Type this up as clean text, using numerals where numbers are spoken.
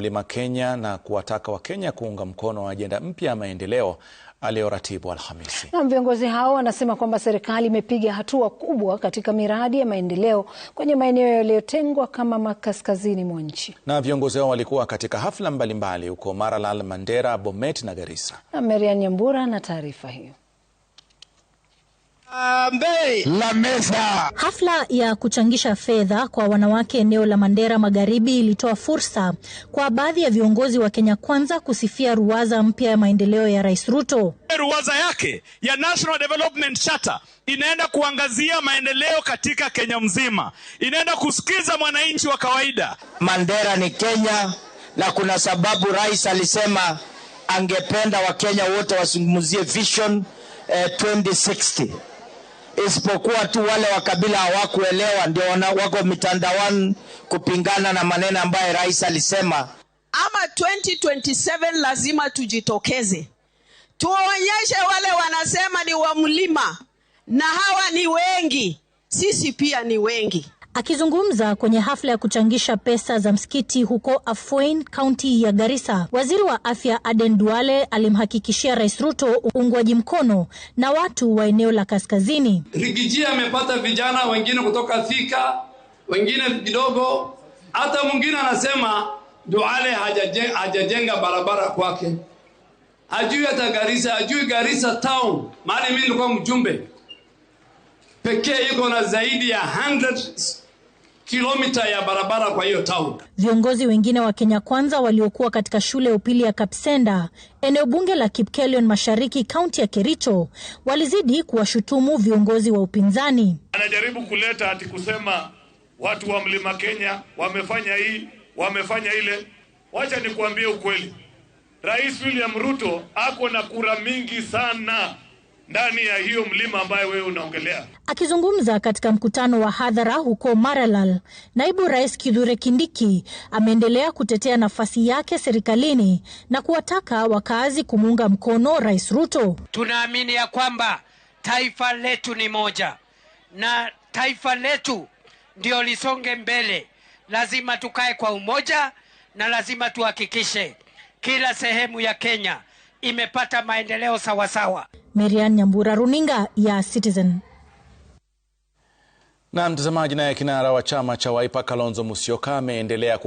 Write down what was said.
Mlima Kenya na kuwataka Wakenya kuunga mkono ajenda mpya ya maendeleo aliyoratibu Alhamisi. Na viongozi hao wanasema kwamba serikali imepiga hatua kubwa katika miradi ya maendeleo kwenye maeneo yaliyotengwa kama kaskazini mwa nchi. Na viongozi hao walikuwa katika hafla mbalimbali huko Maralal, Mandera, Bomet na Garissa. Na Marian Nyambura na taarifa hiyo. La mesa. Hafla ya kuchangisha fedha kwa wanawake eneo la Mandera Magharibi ilitoa fursa kwa baadhi ya viongozi wa Kenya Kwanza kusifia ruwaza mpya ya maendeleo ya Rais Ruto. Ruwaza yake ya National Development Charter inaenda kuangazia maendeleo katika Kenya mzima. Inaenda kusikiza mwananchi wa kawaida. Mandera ni Kenya na kuna sababu rais alisema angependa Wakenya wote wasungumuzie Vision 2060. Isipokuwa tu wale wa kabila hawakuelewa, ndio wako mitandaoni kupingana na maneno ambayo rais alisema. Ama 2027 lazima tujitokeze, tuonyeshe wale wanasema ni wa mlima na hawa ni wengi, sisi pia ni wengi. Akizungumza kwenye hafla ya kuchangisha pesa za msikiti huko Afuain, kaunti ya Garissa, waziri wa afya Aden Duale alimhakikishia Rais Ruto uungwaji mkono na watu wa eneo la kaskazini. Rigiji amepata vijana wengine kutoka Thika, wengine kidogo, hata mwingine anasema Duale hajajenga barabara kwake. Hajui hata Garissa, hajui Garissa town. Mahali mimi nilikuwa mjumbe pekee iko na zaidi ya 100 kilomita ya barabara kwa hiyo town. Viongozi wengine wa Kenya Kwanza waliokuwa katika shule ya upili ya Kapsenda, eneo bunge la Kipkelion Mashariki, kaunti ya Kericho, walizidi kuwashutumu viongozi wa upinzani. Anajaribu kuleta ati kusema watu wa Mlima Kenya wamefanya hii, wamefanya ile. Wacha nikuambie ukweli. Rais William Ruto ako na kura mingi sana ndani ya hiyo mlima ambayo wewe unaongelea. Akizungumza katika mkutano wa hadhara huko Maralal, naibu rais Kithure Kindiki ameendelea kutetea nafasi yake serikalini na kuwataka wakazi kumuunga mkono Rais Ruto. Tunaamini ya kwamba taifa letu ni moja na taifa letu ndio lisonge mbele. Lazima tukae kwa umoja na lazima tuhakikishe kila sehemu ya Kenya imepata maendeleo sawasawa. Marian Nyambura, runinga ya Citizen. Na mtazamaji, naye kinara wa chama cha Wiper Kalonzo Musyoka ameendelea